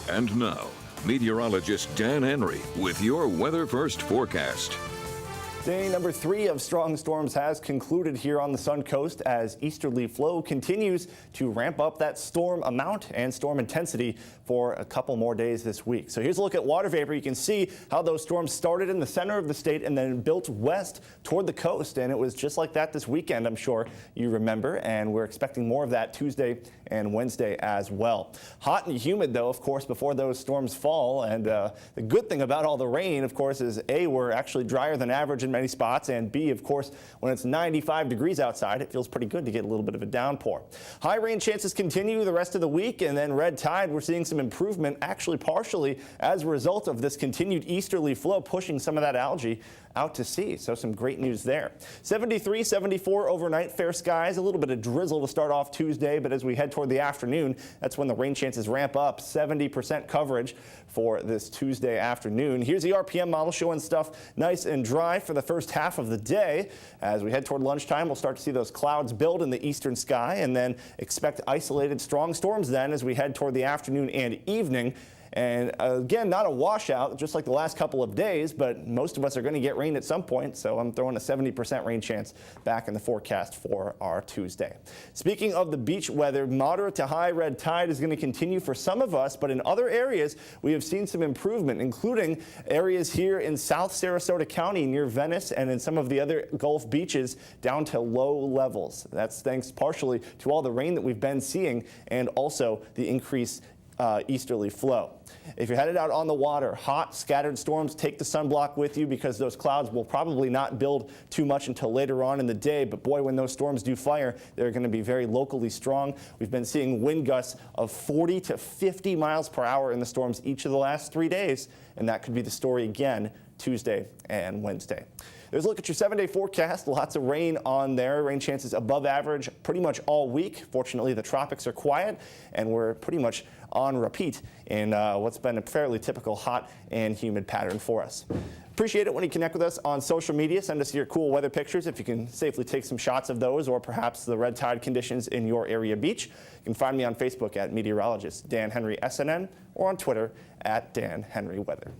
And now, meteorologist Dan Henry with your Weather First forecast. Day number 3 of strong storms has concluded here on the Suncoast as easterly flow continues to ramp up that storm amount and storm intensity for a couple more days this week. So here's a look at water vapor. You can see how those storms started in the center of the state and then built west toward the coast. And it was just like that this weekend, I'm sure you remember. And we're expecting more of that Tuesday and Wednesday as well. Hot and humid, though, of course, before those storms fall. And the good thing about all the rain, of course, is A, we're actually drier than average in many spots, and B, of course, when it's 95 degrees outside, it feels pretty good to get a little bit of a downpour. High rain chances continue the rest of the week, and then red tide, we're seeing some improvement, actually partially as a result of this continued easterly flow pushing some of that algae out to sea. So some great news there. 73, 74 overnight, fair skies, a little bit of drizzle to start off Tuesday, but as we head toward the afternoon, that's when the rain chances ramp up. 70% coverage for this Tuesday afternoon. Here's the RPM model showing stuff nice and dry for the first half of the day. As we head toward lunchtime, we'll start to see those clouds build in the eastern sky and then expect isolated strong storms then as we head toward the afternoon and evening. And again, not a washout, just like the last couple of days, but most of us are going to get rain at some point, so I'm throwing a 70% rain chance back in the forecast for our Tuesday. Speaking of the beach weather, moderate to high red tide is going to continue for some of us, but in other areas, we have seen some improvement, including areas here in South Sarasota County near Venice and in some of the other Gulf beaches down to low levels. That's thanks partially to all the rain that we've been seeing and also the increased easterly flow. If you're headed out on the water, hot, scattered storms, take the sunblock with you because those clouds will probably not build too much until later on in the day. But boy, when those storms do fire, they're going to be very locally strong. We've been seeing wind gusts of 40 to 50 miles per hour in the storms each of the last 3 days, and that could be the story again Tuesday and Wednesday. There's a look at your 7-day forecast. Lots of rain on there. Rain chances above average pretty much all week. Fortunately, the tropics are quiet, and we're pretty much on repeat in what's been a fairly typical hot and humid pattern for us. Appreciate it when you connect with us on social media. Send us your cool weather pictures if you can safely take some shots of those or perhaps the red tide conditions in your area beach. You can find me on Facebook at Meteorologist Dan Henry SNN or on Twitter at Dan Henry Weather.